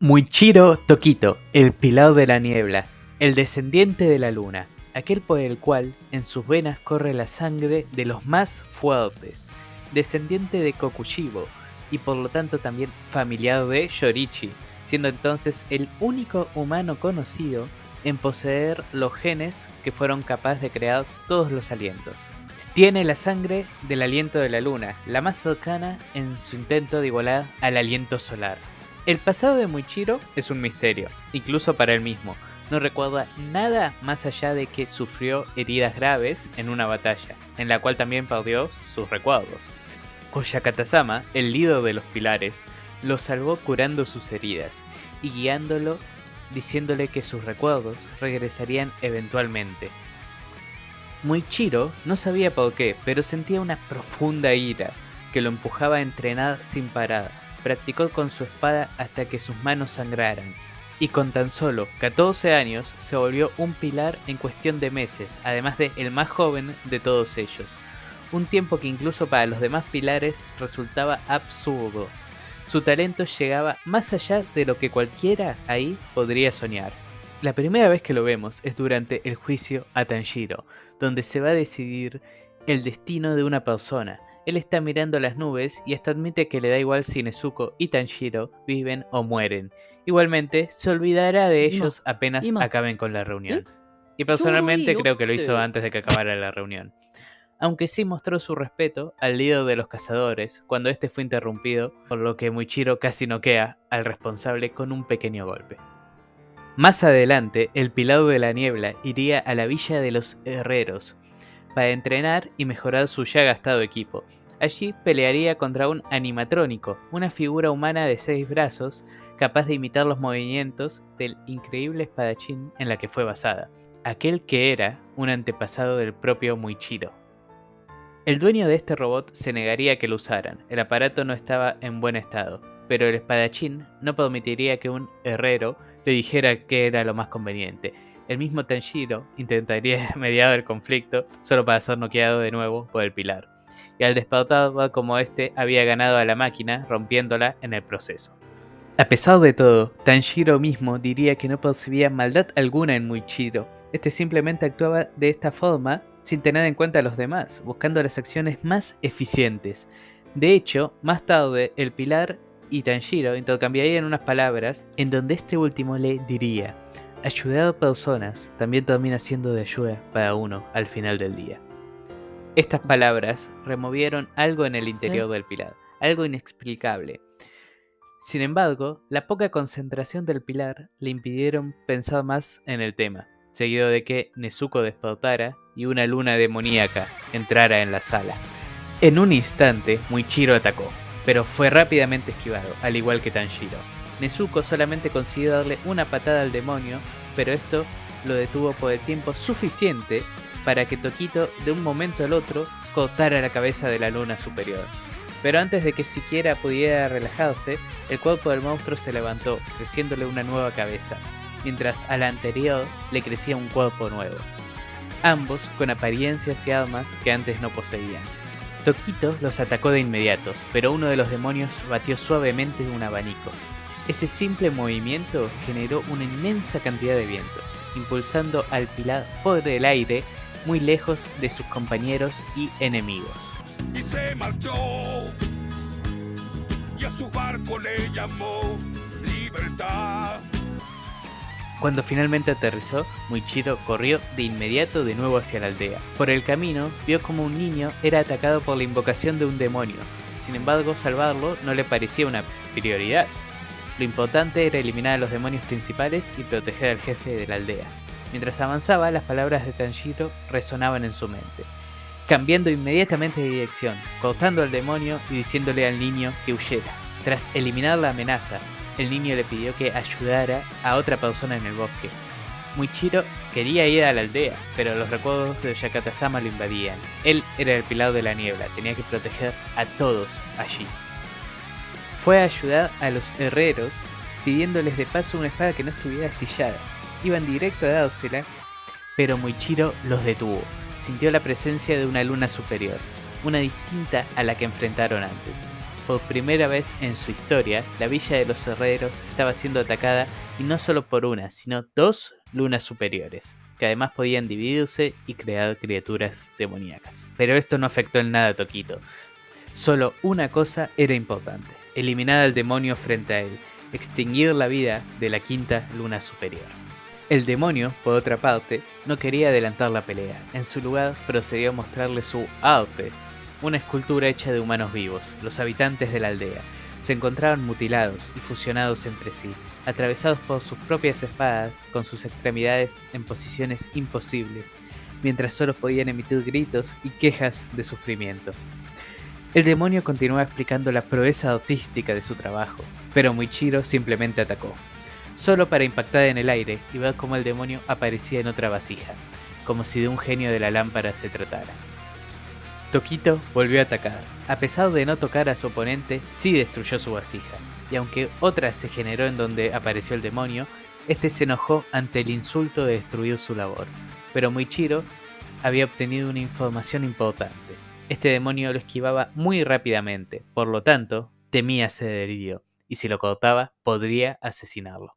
Muichiro Tokito, el Pilar de la Niebla, el descendiente de la luna, aquel por el cual en sus venas corre la sangre de los más fuertes, descendiente de Kokushibo y por lo tanto también familiar de Yorichi, siendo entonces el único humano conocido en poseer los genes que fueron capaces de crear todos los alientos. Tiene la sangre del aliento de la luna, la más cercana en su intento de igualar al aliento solar. El pasado de Muichiro es un misterio, incluso para él mismo. No recuerda nada más allá de que sufrió heridas graves en una batalla, en la cual también perdió sus recuerdos. Oyakata-sama, el líder de los pilares, lo salvó curando sus heridas y guiándolo, diciéndole que sus recuerdos regresarían eventualmente. Muichiro no sabía por qué, pero sentía una profunda ira que lo empujaba a entrenar sin parar. Practicó con su espada hasta que sus manos sangraran, y con tan solo 14 años se volvió un pilar en cuestión de meses, además de el más joven de todos ellos. Un tiempo que incluso para los demás pilares resultaba absurdo. Su talento llegaba más allá de lo que cualquiera ahí podría soñar. La primera vez que lo vemos es durante el juicio a Tanjiro, donde se va a decidir el destino de una persona. Él está mirando las nubes y hasta admite que le da igual si Nezuko y Tanjiro viven o mueren. Igualmente, se olvidará de ellos apenas acaben con la reunión. Y personalmente creo que lo hizo antes de que acabara la reunión. Aunque sí mostró su respeto al líder de los cazadores cuando este fue interrumpido, por lo que Muichiro casi noquea al responsable con un pequeño golpe. Más adelante, el Pilar de la Niebla iría a la Villa de los Herreros para entrenar y mejorar su ya gastado equipo. Allí pelearía contra un animatrónico, una figura humana de 6 brazos, capaz de imitar los movimientos del increíble espadachín en la que fue basada, aquel que era un antepasado del propio Muichiro. El dueño de este robot se negaría a que lo usaran, el aparato no estaba en buen estado, pero el espadachín no permitiría que un herrero le dijera que era lo más conveniente. El mismo Tanjiro intentaría mediar el conflicto solo para ser noqueado de nuevo por el pilar. Y al despertar va como este había ganado a la máquina rompiéndola en el proceso. A pesar de todo, Tanjiro mismo diría que no percibía maldad alguna en Muichiro. Este simplemente actuaba de esta forma sin tener en cuenta a los demás, buscando las acciones más eficientes. De hecho, más tarde el pilar y Tanjiro intercambiarían unas palabras en donde este último le diría: ayudar a personas también termina siendo de ayuda para uno al final del día. Estas palabras removieron algo en el interior del pilar, algo inexplicable. Sin embargo, la poca concentración del pilar le impidieron pensar más en el tema, seguido de que Nezuko despertara y una luna demoníaca entrara en la sala. En un instante, Muichiro atacó, pero fue rápidamente esquivado, al igual que Tanjiro. Nezuko solamente consiguió darle una patada al demonio, pero esto lo detuvo por el tiempo suficiente para que Tokito de un momento al otro cortara la cabeza de la luna superior. Pero antes de que siquiera pudiera relajarse, el cuerpo del monstruo se levantó, creciéndole una nueva cabeza, mientras a la anterior le crecía un cuerpo nuevo. Ambos con apariencias y armas que antes no poseían. Tokito los atacó de inmediato, pero uno de los demonios batió suavemente un abanico. Ese simple movimiento generó una inmensa cantidad de viento, impulsando al pilar por el aire muy lejos de sus compañeros y enemigos. Y se marchó, y a su barco le llamó Libertad. Cuando finalmente aterrizó, Muichiro corrió de inmediato de nuevo hacia la aldea. Por el camino, vio como un niño era atacado por la invocación de un demonio. Sin embargo, salvarlo no le parecía una prioridad. Lo importante era eliminar a los demonios principales y proteger al jefe de la aldea. Mientras avanzaba, las palabras de Tanjiro resonaban en su mente, cambiando inmediatamente de dirección, cortando al demonio y diciéndole al niño que huyera. Tras eliminar la amenaza, el niño le pidió que ayudara a otra persona en el bosque. Muichiro quería ir a la aldea, pero los recuerdos de Oyakata-sama lo invadían. Él era el Pilar de la Niebla, tenía que proteger a todos allí. Fue a ayudar a los herreros, pidiéndoles de paso una espada que no estuviera astillada. Iban directo a dársela, pero Muichiro los detuvo. Sintió la presencia de una luna superior, una distinta a la que enfrentaron antes. por primera vez en su historia, la villa de los herreros estaba siendo atacada y no solo por una, sino 2 lunas superiores, que además podían dividirse y crear criaturas demoníacas. Pero esto no afectó en nada a Tokito. Solo una cosa era importante: eliminar al demonio frente a él, extinguir la vida de la 5ª luna superior. El demonio, por otra parte, no quería adelantar la pelea. En su lugar, procedió a mostrarle su arte, una escultura hecha de humanos vivos. Los habitantes de la aldea se encontraban mutilados y fusionados entre sí, atravesados por sus propias espadas, con sus extremidades en posiciones imposibles, mientras solo podían emitir gritos y quejas de sufrimiento. El demonio continuaba explicando la proeza artística de su trabajo, pero Muichiro simplemente atacó, solo para impactar en el aire y ver cómo el demonio aparecía en otra vasija, como si de un genio de la lámpara se tratara. Tokito volvió a atacar. A pesar de no tocar a su oponente, sí destruyó su vasija, y aunque otra se generó en donde apareció el demonio, este se enojó ante el insulto de destruir su labor, pero Muichiro había obtenido una información importante. Este demonio lo esquivaba muy rápidamente, por lo tanto, temía ser herido, y si lo cortaba, podría asesinarlo.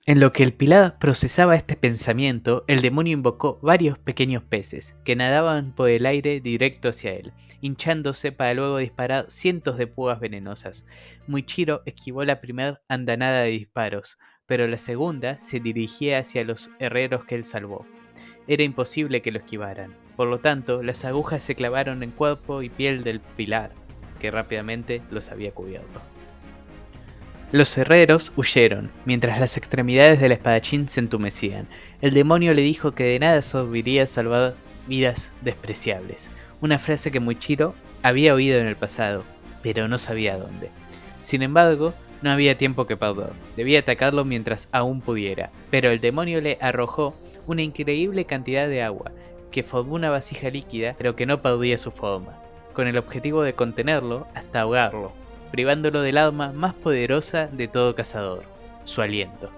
En lo que el pilar procesaba este pensamiento, el demonio invocó varios pequeños peces, que nadaban por el aire directo hacia él, hinchándose para luego disparar cientos de púas venenosas. Muichiro esquivó la primera andanada de disparos, pero la segunda se dirigía hacia los herreros que él salvó. Era imposible que lo esquivaran, por lo tanto, las agujas se clavaron en cuerpo y piel del pilar, que rápidamente los había cubierto. Los herreros huyeron, mientras las extremidades del espadachín se entumecían. El demonio le dijo que de nada serviría salvar vidas despreciables, una frase que Muichiro había oído en el pasado, pero no sabía dónde. Sin embargo, no había tiempo que perder, debía atacarlo mientras aún pudiera, pero el demonio le arrojó una increíble cantidad de agua, que formó una vasija líquida, pero que no perdía su forma, con el objetivo de contenerlo hasta ahogarlo, privándolo del arma más poderosa de todo cazador, su aliento.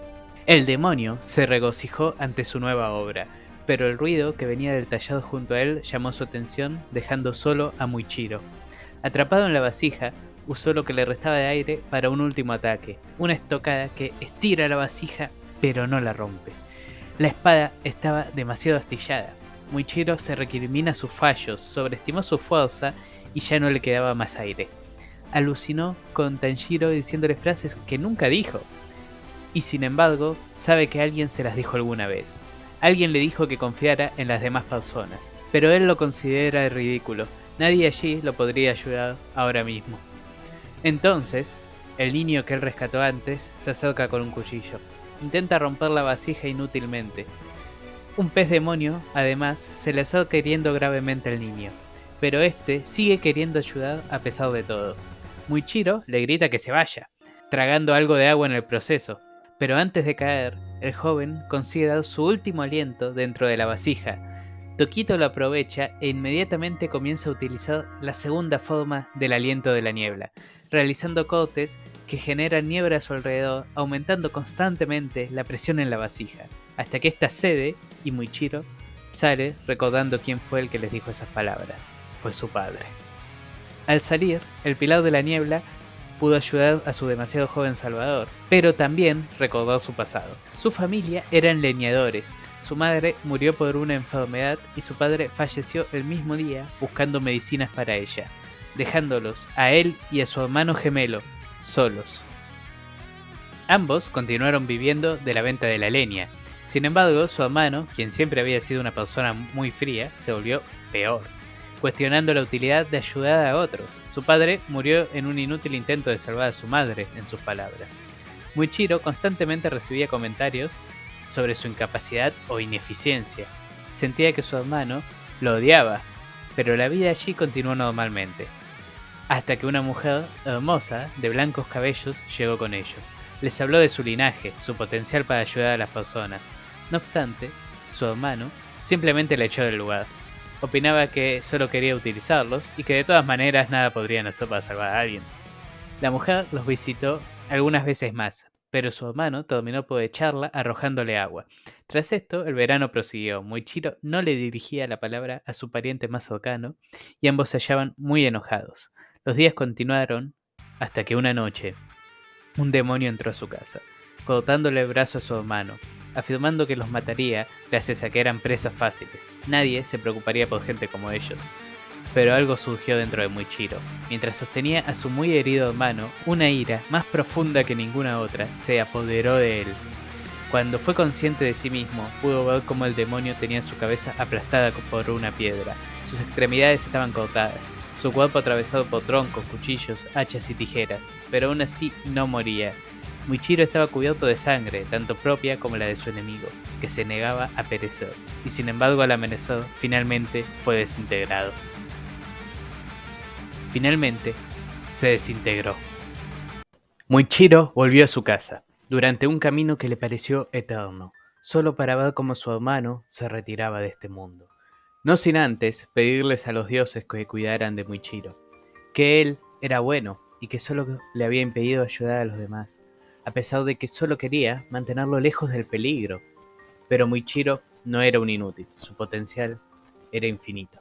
El demonio se regocijó ante su nueva obra, pero el ruido que venía del tallado junto a él llamó su atención, dejando solo a Muichiro. Atrapado en la vasija, usó lo que le restaba de aire para un último ataque, una estocada que estira la vasija pero no la rompe. La espada estaba demasiado astillada. Muichiro se recrimina sus fallos, sobreestimó su fuerza y ya no le quedaba más aire. Alucinó con Tanjiro diciéndole frases que nunca dijo. Y sin embargo, sabe que alguien se las dijo alguna vez. Alguien le dijo que confiara en las demás personas, pero él lo considera ridículo. Nadie allí lo podría ayudar ahora mismo. Entonces, el niño que él rescató antes se acerca con un cuchillo. Intenta romper la vasija inútilmente. Un pez demonio, además, se le acerca hiriendo gravemente al niño, pero este sigue queriendo ayudar a pesar de todo. Muichiro le grita que se vaya, tragando algo de agua en el proceso, pero antes de caer, el joven consigue dar su último aliento dentro de la vasija. Tokito lo aprovecha e inmediatamente comienza a utilizar la segunda forma del aliento de la niebla, realizando cortes que generan niebla a su alrededor, aumentando constantemente la presión en la vasija, hasta que ésta cede y Muichiro sale recordando quién fue el que les dijo esas palabras. Fue su padre. Al salir, el pilar de la niebla pudo ayudar a su demasiado joven salvador, pero también recordó su pasado. Su familia eran leñadores, su madre murió por una enfermedad y su padre falleció el mismo día buscando medicinas para ella, dejándolos a él y a su hermano gemelo solos. Ambos continuaron viviendo de la venta de la leña. Sin embargo, su hermano, quien siempre había sido una persona muy fría, se volvió peor, cuestionando la utilidad de ayudar a otros. Su padre murió en un inútil intento de salvar a su madre, en sus palabras. Muichiro constantemente recibía comentarios sobre su incapacidad o ineficiencia. Sentía que su hermano lo odiaba, pero la vida allí continuó normalmente. Hasta que una mujer hermosa, de blancos cabellos, llegó con ellos. Les habló de su linaje, su potencial para ayudar a las personas. No obstante, su hermano simplemente le echó del lugar. Opinaba que solo quería utilizarlos y que de todas maneras nada podrían hacer para salvar a alguien. La mujer los visitó algunas veces más, pero su hermano terminó por echarla arrojándole agua. Tras esto, el verano prosiguió. Muichiro no le dirigía la palabra a su pariente más cercano y ambos se hallaban muy enojados. Los días continuaron hasta que una noche un demonio entró a su casa, cortándole el brazo a su hermano, afirmando que los mataría gracias a que eran presas fáciles. Nadie se preocuparía por gente como ellos. Pero algo surgió dentro de Muichiro. Mientras sostenía a su muy herido hermano, una ira más profunda que ninguna otra se apoderó de él. Cuando fue consciente de sí mismo, pudo ver cómo el demonio tenía su cabeza aplastada por una piedra. Sus extremidades estaban cortadas, su cuerpo atravesado por troncos, cuchillos, hachas y tijeras, pero aún así no moría. Muichiro estaba cubierto de sangre, tanto propia como la de su enemigo, que se negaba a perecer, y sin embargo al amanecer, finalmente fue desintegrado. Finalmente, se desintegró. Muichiro volvió a su casa, durante un camino que le pareció eterno, solo para ver cómo su hermano se retiraba de este mundo. No sin antes pedirles a los dioses que cuidaran de Muichiro, que él era bueno y que solo le había impedido ayudar a los demás, a pesar de que solo quería mantenerlo lejos del peligro. Pero Muichiro no era un inútil, su potencial era infinito.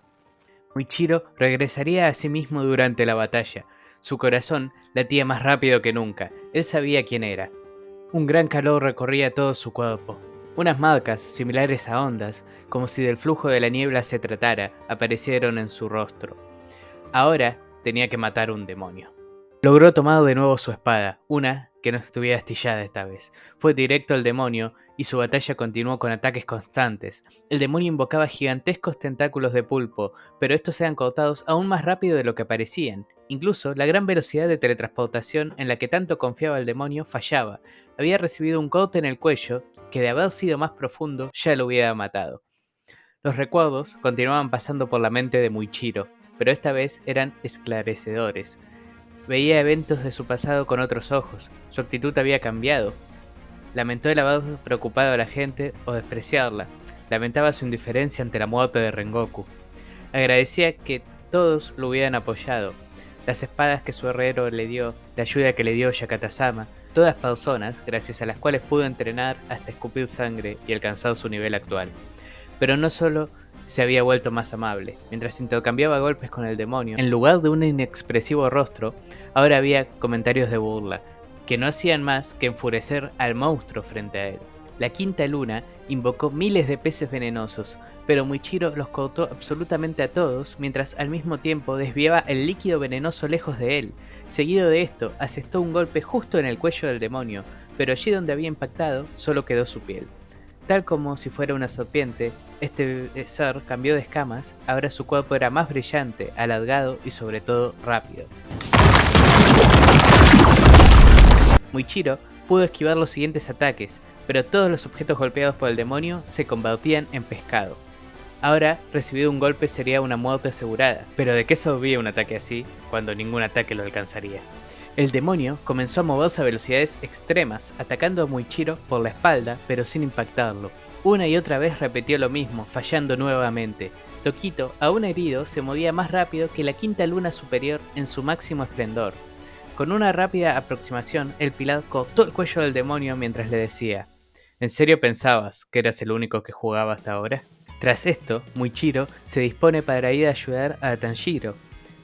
Muichiro regresaría a sí mismo durante la batalla. Su corazón latía más rápido que nunca. Él sabía quién era. Un gran calor recorría todo su cuerpo. Unas marcas, similares a ondas, como si del flujo de la niebla se tratara, aparecieron en su rostro. Ahora tenía que matar a un demonio. Logró tomar de nuevo su espada, una que no estuviera astillada esta vez. Fue directo al demonio y su batalla continuó con ataques constantes. El demonio invocaba gigantescos tentáculos de pulpo, pero estos eran cortados aún más rápido de lo que parecían. Incluso la gran velocidad de teletransportación en la que tanto confiaba el demonio fallaba. Había recibido un corte en el cuello que, de haber sido más profundo, ya lo hubiera matado. Los recuerdos continuaban pasando por la mente de Muichiro, pero esta vez eran esclarecedores. Veía eventos de su pasado con otros ojos. Su actitud había cambiado. Lamentó el haber preocupado a la gente o despreciarla. Lamentaba su indiferencia ante la muerte de Rengoku. Agradecía que todos lo hubieran apoyado. Las espadas que su herrero le dio, la ayuda que le dio Yakatasama, todas personas gracias a las cuales pudo entrenar hasta escupir sangre y alcanzar su nivel actual. Pero no solo se había vuelto más amable. Mientras intercambiaba golpes con el demonio, en lugar de un inexpresivo rostro, ahora había comentarios de burla, que no hacían más que enfurecer al monstruo frente a él. La quinta luna invocó miles de peces venenosos, pero Muichiro los cortó absolutamente a todos, mientras al mismo tiempo desviaba el líquido venenoso lejos de él. Seguido de esto, asestó un golpe justo en el cuello del demonio, pero allí donde había impactado, solo quedó su piel. Tal como si fuera una serpiente, este ser cambió de escamas, ahora su cuerpo era más brillante, alargado y sobre todo rápido. Muichiro pudo esquivar los siguientes ataques, pero todos los objetos golpeados por el demonio se convertían en pescado. Ahora, recibir un golpe sería una muerte asegurada, pero ¿de qué serviría un ataque así cuando ningún ataque lo alcanzaría? El demonio comenzó a moverse a velocidades extremas, atacando a Muichiro por la espalda, pero sin impactarlo. Una y otra vez repitió lo mismo, fallando nuevamente. Tokito, aún herido, se movía más rápido que la quinta luna superior en su máximo esplendor. Con una rápida aproximación, el pilar cortó el cuello del demonio mientras le decía: ¿En serio pensabas que eras el único que jugaba hasta ahora? Tras esto, Muichiro se dispone para ir a ayudar a Tanjiro,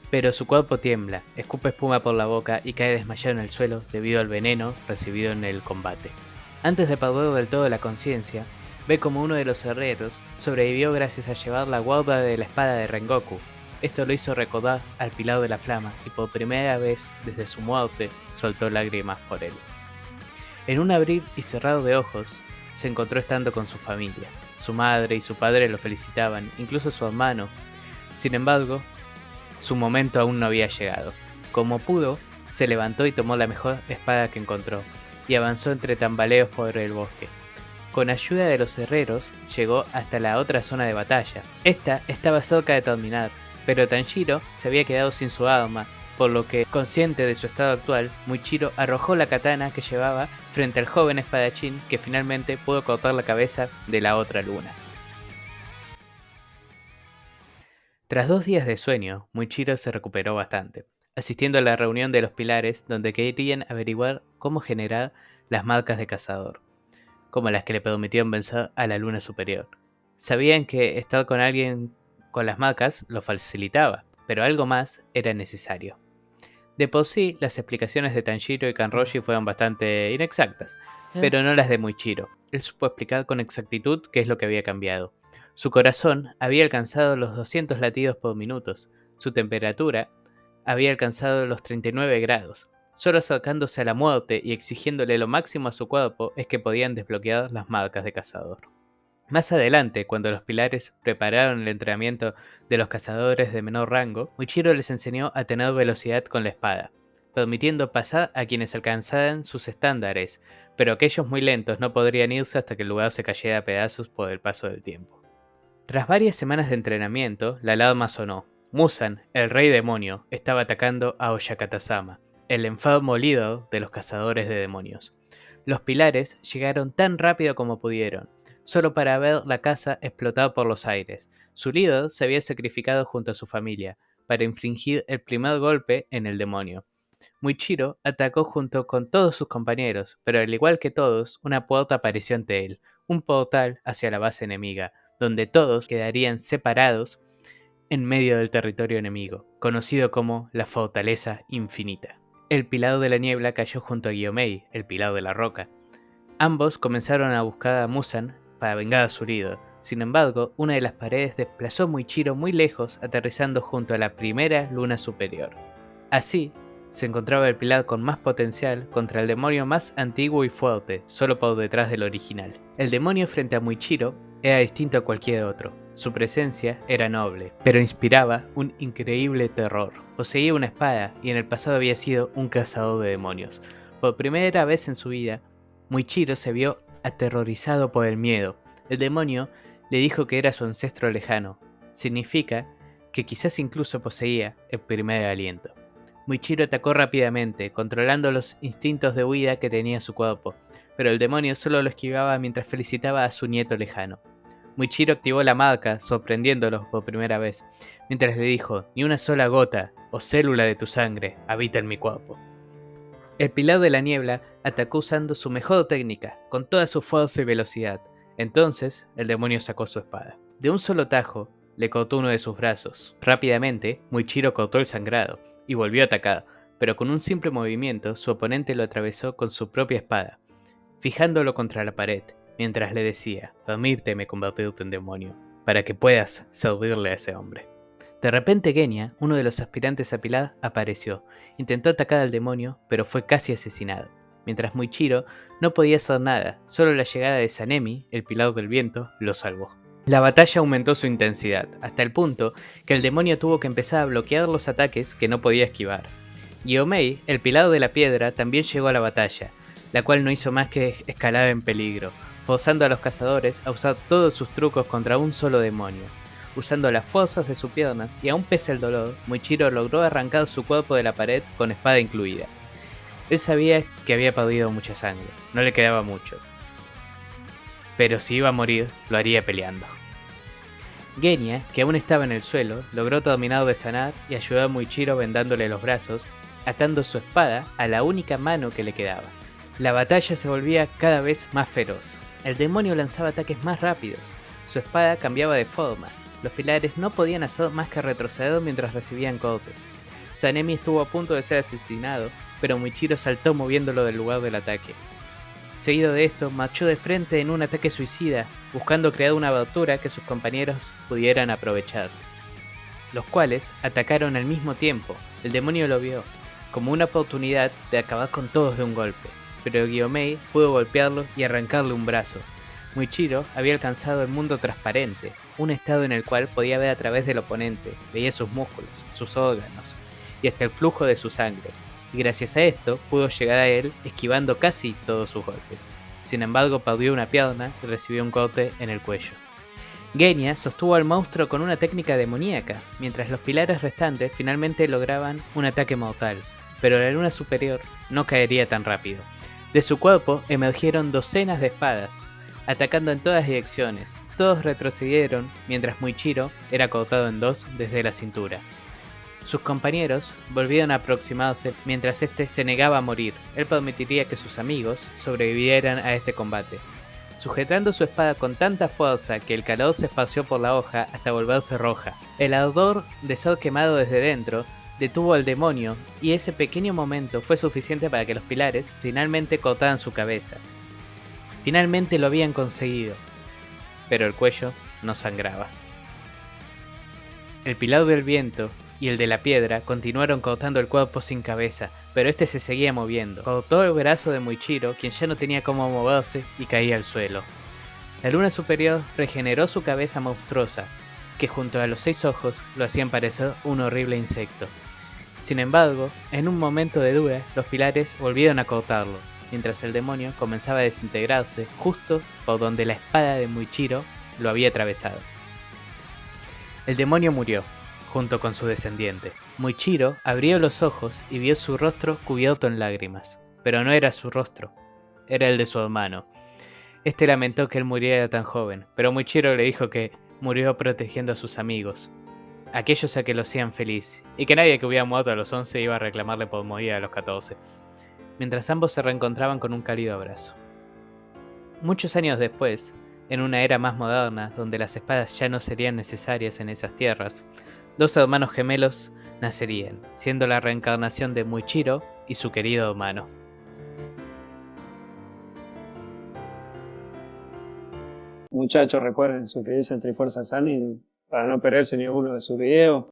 pero su cuerpo tiembla, escupe espuma por la boca y cae desmayado en el suelo debido al veneno recibido en el combate. Antes de perder del todo la conciencia, ve como uno de los herreros sobrevivió gracias a llevar la guarda de la espada de Rengoku. Esto lo hizo recordar al Pilar de la Flama y por primera vez desde su muerte soltó lágrimas por él. En un abrir y cerrar de ojos, se encontró estando con su familia. Su madre y su padre lo felicitaban, incluso su hermano. Sin embargo, su momento aún no había llegado. Como pudo, se levantó y tomó la mejor espada que encontró, y avanzó entre tambaleos por el bosque. Con ayuda de los herreros, llegó hasta la otra zona de batalla. Esta estaba cerca de terminar, pero Tanjiro se había quedado sin su arma, por lo que, consciente de su estado actual, Muichiro arrojó la katana que llevaba frente al joven espadachín que finalmente pudo cortar la cabeza de la otra luna. Tras 2 días de sueño, Muichiro se recuperó bastante, asistiendo a la reunión de los pilares donde querían averiguar cómo generar las marcas de cazador, como las que le permitieron vencer a la luna superior. Sabían que estar con alguien con las marcas lo facilitaba, pero algo más era necesario. De por sí, las explicaciones de Tanjiro y Kanroshi fueron bastante inexactas, pero no las de Muichiro. Él supo explicar con exactitud qué es lo que había cambiado. Su corazón había alcanzado los 200 latidos por minuto, su temperatura había alcanzado los 39 grados. Solo acercándose a la muerte y exigiéndole lo máximo a su cuerpo es que podían desbloquear las marcas de cazador. Más adelante, cuando los pilares prepararon el entrenamiento de los cazadores de menor rango, Muichiro les enseñó a tener velocidad con la espada, permitiendo pasar a quienes alcanzaran sus estándares, pero aquellos muy lentos no podrían irse hasta que el lugar se cayera a pedazos por el paso del tiempo. Tras varias semanas de entrenamiento, la alarma sonó. Muzan, el rey demonio, estaba atacando a Oyakata-sama, el enfermo líder de los cazadores de demonios. Los pilares llegaron tan rápido como pudieron, solo para ver la casa explotar por los aires. Su líder se había sacrificado junto a su familia, para infligir el primer golpe en el demonio. Muichiro atacó junto con todos sus compañeros, pero al igual que todos, una puerta apareció ante él, un portal hacia la base enemiga, donde todos quedarían separados en medio del territorio enemigo, conocido como la Fortaleza Infinita. El Pilar de la Niebla cayó junto a Gyomei, el Pilar de la Roca. Ambos comenzaron a buscar a Muzan para vengar a su líder. Sin embargo, una de las paredes desplazó a Muichiro muy lejos, aterrizando junto a la primera luna superior. Así, se encontraba el pilar con más potencial contra el demonio más antiguo y fuerte, solo por detrás del original. El demonio frente a Muichiro era distinto a cualquier otro. Su presencia era noble, pero inspiraba un increíble terror. Poseía una espada y en el pasado había sido un cazador de demonios. Por primera vez en su vida, Muichiro se vio aterrorizado por el miedo. El demonio le dijo que era su ancestro lejano. Significa que quizás incluso poseía el primer aliento. Muichiro atacó rápidamente, controlando los instintos de huida que tenía su cuerpo, pero el demonio solo lo esquivaba mientras felicitaba a su nieto lejano. Muichiro activó la marca, sorprendiéndolo por primera vez, mientras le dijo: «Ni una sola gota o célula de tu sangre habita en mi cuerpo». El Pilar de la Niebla atacó usando su mejor técnica, con toda su fuerza y velocidad. Entonces, el demonio sacó su espada. De un solo tajo, le cortó uno de sus brazos. Rápidamente, Muichiro cortó el sangrado y volvió a atacar, pero con un simple movimiento, su oponente lo atravesó con su propia espada, fijándolo contra la pared, mientras le decía: «Permíteme convertirte en demonio, para que puedas servirle a ese hombre». De repente Genya, uno de los aspirantes a Pilar, apareció. Intentó atacar al demonio, pero fue casi asesinado. Mientras Muichiro no podía hacer nada, solo la llegada de Sanemi, el Pilar del Viento, lo salvó. La batalla aumentó su intensidad, hasta el punto que el demonio tuvo que empezar a bloquear los ataques que no podía esquivar. Gyomei, el Pilar de la Piedra, también llegó a la batalla, la cual no hizo más que escalar en peligro, forzando a los cazadores a usar todos sus trucos contra un solo demonio. Usando las fuerzas de sus piernas y aún pese al dolor, Muichiro logró arrancar su cuerpo de la pared con espada incluida. Él sabía que había perdido mucha sangre, no le quedaba mucho, pero si iba a morir, lo haría peleando. Genya, que aún estaba en el suelo, logró terminar de sanar y ayudó a Muichiro vendándole los brazos, atando su espada a la única mano que le quedaba. La batalla se volvía cada vez más feroz. El demonio lanzaba ataques más rápidos, su espada cambiaba de forma. Los pilares no podían hacer más que retroceder mientras recibían cortes. Sanemi estuvo a punto de ser asesinado, pero Muichiro saltó moviéndolo del lugar del ataque. Seguido de esto, marchó de frente en un ataque suicida, buscando crear una abertura que sus compañeros pudieran aprovechar, los cuales atacaron al mismo tiempo. El demonio lo vio como una oportunidad de acabar con todos de un golpe, pero Gyomei pudo golpearlo y arrancarle un brazo. Muichiro había alcanzado el mundo transparente, un estado en el cual podía ver a través del oponente, veía sus músculos, sus órganos y hasta el flujo de su sangre, y gracias a esto pudo llegar a él esquivando casi todos sus golpes. Sin embargo, perdió una pierna y recibió un corte en el cuello. Genya sostuvo al monstruo con una técnica demoníaca, mientras los pilares restantes finalmente lograban un ataque mortal, pero la luna superior no caería tan rápido. De su cuerpo emergieron docenas de espadas, atacando en todas direcciones. Todos retrocedieron mientras Muichiro era cortado en dos desde la cintura. Sus compañeros volvieron a aproximarse mientras este se negaba a morir. Él permitiría que sus amigos sobrevivieran a este combate. Sujetando su espada con tanta fuerza que el calor se esparció por la hoja hasta volverse roja. El ardor de ser quemado desde dentro detuvo al demonio, y ese pequeño momento fue suficiente para que los pilares finalmente cortaran su cabeza. Finalmente lo habían conseguido, pero el cuello no sangraba. El pilar del viento y el de la piedra continuaron cortando el cuerpo sin cabeza, pero este se seguía moviendo. Cortó el brazo de Muichiro, quien ya no tenía cómo moverse y caía al suelo. La luna superior regeneró su cabeza monstruosa, que junto a los 6 ojos lo hacían parecer un horrible insecto. Sin embargo, en un momento de duda, los pilares volvieron a cortarlo, mientras el demonio comenzaba a desintegrarse justo por donde la espada de Muichiro lo había atravesado. El demonio murió, junto con su descendiente. Muichiro abrió los ojos y vio su rostro cubierto en lágrimas, pero no era su rostro, era el de su hermano. Este lamentó que él muriera tan joven, pero Muichiro le dijo que murió protegiendo a sus amigos, aquellos a que lo hacían feliz, y que nadie que hubiera muerto a los 11 iba a reclamarle por morir a los 14, mientras ambos se reencontraban con un cálido abrazo. Muchos años después, en una era más moderna, donde las espadas ya no serían necesarias en esas tierras, 2 hermanos gemelos nacerían, siendo la reencarnación de Muichiro y su querido hermano. Muchachos, recuerden suscribirse a Trifuerza Sunny para no perderse ninguno de sus videos.